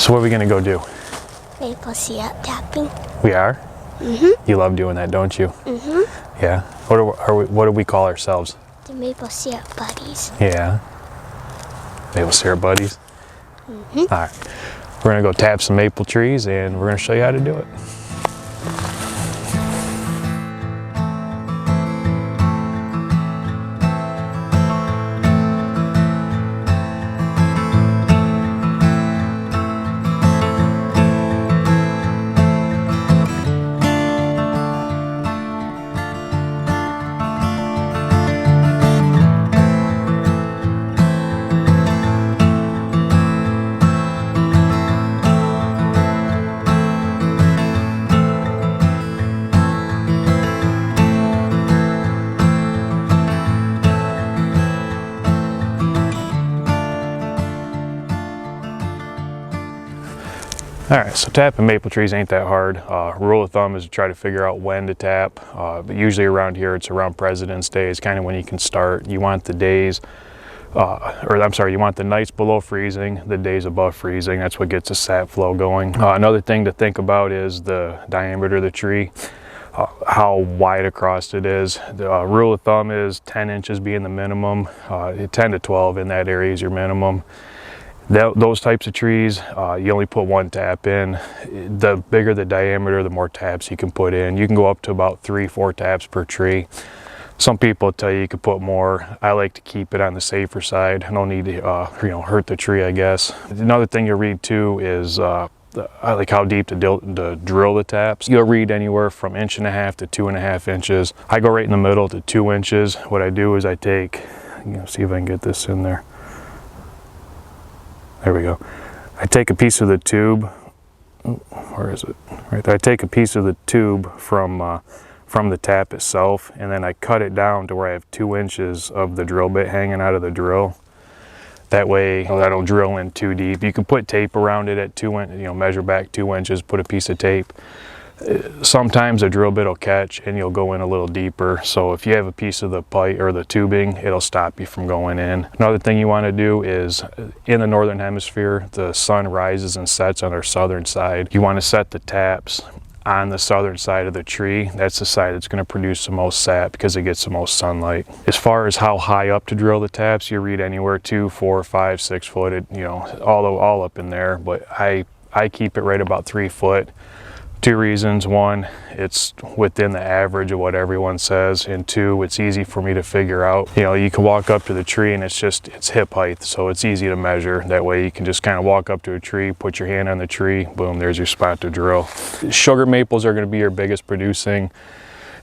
So what are we gonna go do? Maple syrup tapping. We are? Mm-hmm. You love doing that, don't you? Mm-hmm. Yeah. What do we call ourselves? The maple syrup buddies. Yeah. Maple syrup buddies? Mm-hmm. All right. We're gonna go tap some maple trees and we're gonna show you how to do it. All right, so tapping maple trees ain't that hard. Rule of thumb is to try to figure out when to tap, but usually around here it's around President's Day is kind of when you can start. You want the days, you want the nights below freezing, the days above freezing. That's what gets the sap flow going. Another thing to think about is the diameter of the tree, how wide across it is. The rule of thumb is 10 inches being the minimum, 10 to 12 in that area is your minimum. Those types of trees, you only put one tap in. The bigger the diameter, the more taps you can put in. You can go up to about 3-4 taps per tree. Some people tell you can put more. I like to keep it on the safer side. I don't need to hurt the tree, I guess. Another thing you read too is I like how deep to drill the taps. You'll read anywhere from 1.5 to 2.5 inches. I go right in the middle to 2 inches. What I do is I take, see if I can get this in there. There we go. I take a piece of the tube. Where is it? Right there. I take a piece of the tube from the tap itself, and then I cut it down to where I have 2 inches of the drill bit hanging out of the drill. That way, I don't drill in too deep. You can put tape around it at 2 inches. Measure back 2 inches. Put a piece of tape. Sometimes a drill bit will catch and you'll go in a little deeper. So if you have a piece of the pipe or the tubing, it'll stop you from going in. Another thing you want to do is in the northern hemisphere, the sun rises and sets on our southern side. You want to set the taps on the southern side of the tree. That's the side that's going to produce the most sap because it gets the most sunlight. As far as how high up to drill the taps, you read anywhere 2, 4, 5, 6 foot, all up in there. But I keep it right about 3 foot. 2 reasons. 1, it's within the average of what everyone says, and 2, it's easy for me to figure out. You can walk up to the tree and it's hip height, so it's easy to measure. That way you can just kind of walk up to a tree, put your hand on the tree, boom, there's your spot to drill. Sugar maples are going to be your biggest producing.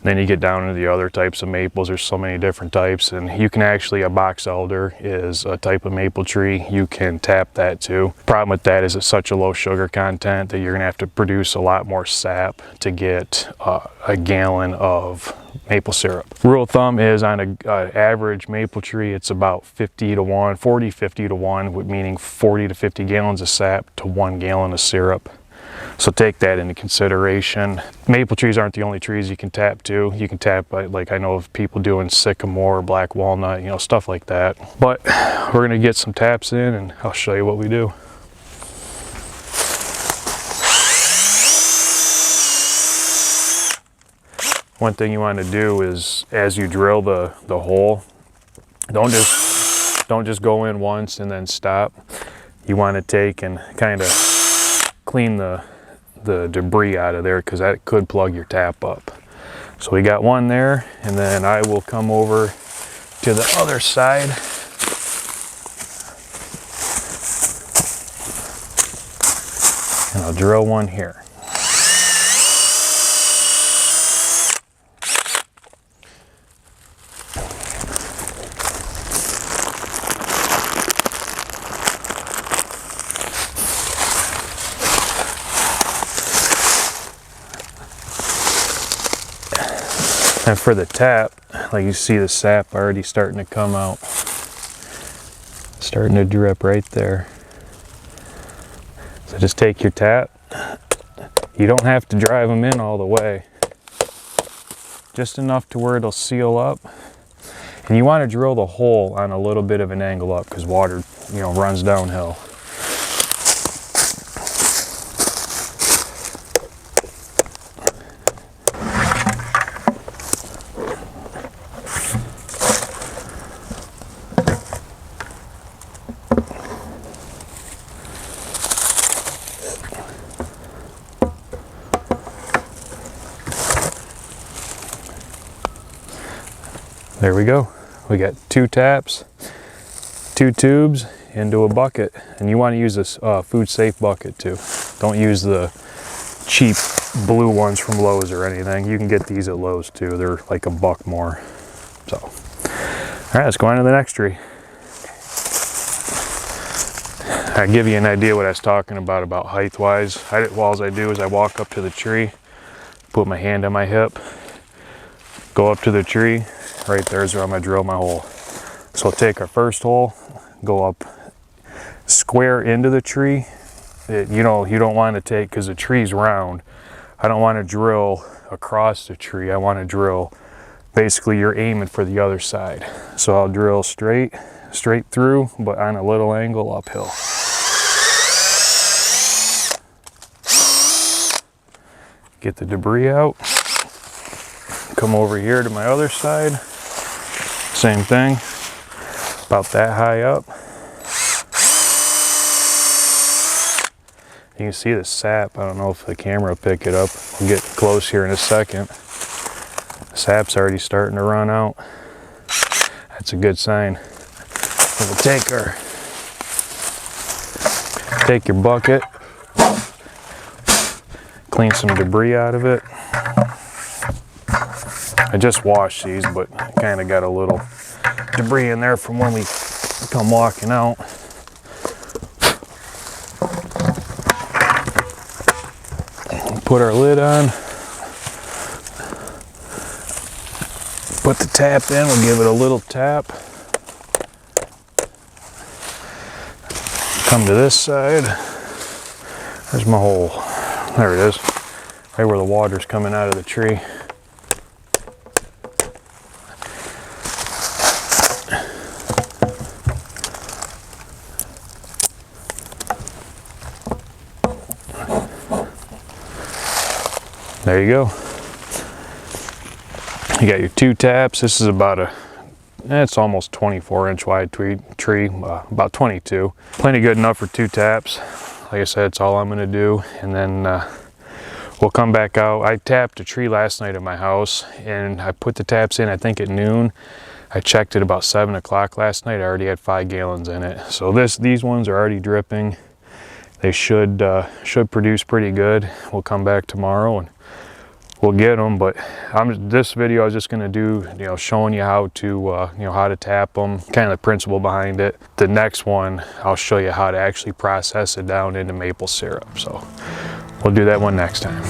Then you get down into the other types of maples. There's so many different types, and you can actually, a box elder is a type of maple tree. You can tap that too. Problem with that is it's such a low sugar content that you're gonna have to produce a lot more sap to get a gallon of maple syrup. Rule of thumb is on an average maple tree, it's about 50 to 1, 40, 50 to 1, meaning 40 to 50 gallons of sap to 1 gallon of syrup. So take that into consideration. Maple trees aren't the only trees you can tap to. You can tap, like I know of people doing sycamore, black walnut, stuff like that. But we're gonna get some taps in and I'll show you what we do. One thing you want to do is as you drill the hole, don't just go in once and then stop. You want to take and kind of clean the debris out of there because that could plug your tap up. So we got one there, and then I will come over to the other side. And I'll drill one here. And for the tap, like you see the sap already starting to come out. Starting to drip right there. So just take your tap. You don't have to drive them in all the way. Just enough to where it'll seal up. And you want to drill the hole on a little bit of an angle up because water, runs downhill. There we go. We got 2 taps, 2 tubes into a bucket, and you want to use this food safe bucket too. Don't use the cheap blue ones from Lowe's or anything. You can get these at Lowe's too. They're like $1 more. So, all right, let's go on to the next tree. I'll give you an idea what I was talking about height wise. All I do is I walk up to the tree, put my hand on my hip, go up to the tree. Right there's where I'm gonna drill my hole. So I'll take our first hole, go up square into the tree. You don't want to take, because the tree's round, I don't want to drill across the tree. I want to drill, basically you're aiming for the other side. So I'll drill straight through, but on a little angle uphill. Get the debris out. Come over here to my other side. Same thing, about that high up. You can see the sap. I don't know if the camera will pick it up. We'll get close here in a second. The sap's already starting to run out. That's a good sign. We'll take your bucket, clean some debris out of it. I just washed these, but kind of got a little debris in there from when we come walking out. Put our lid on. Put the tap in, we'll give it a little tap. Come to this side. There's my hole. There it is. Right where the water's coming out of the tree. There you go. You got your 2 taps. This is about it's almost 24-inch wide tree, about 22. Plenty good enough for 2 taps. Like I said, it's all I'm gonna do. And then we'll come back out. I tapped a tree last night at my house, and I put the taps in, I think at noon. I checked it about 7 o'clock last night. I already had 5 gallons in it. So these ones are already dripping. They should produce pretty good. We'll come back tomorrow and we'll get them. But this video I was just going to do, showing you how to how to tap them, kind of the principle behind it. The next one I'll show you how to actually process it down into maple syrup. So we'll do that one next time.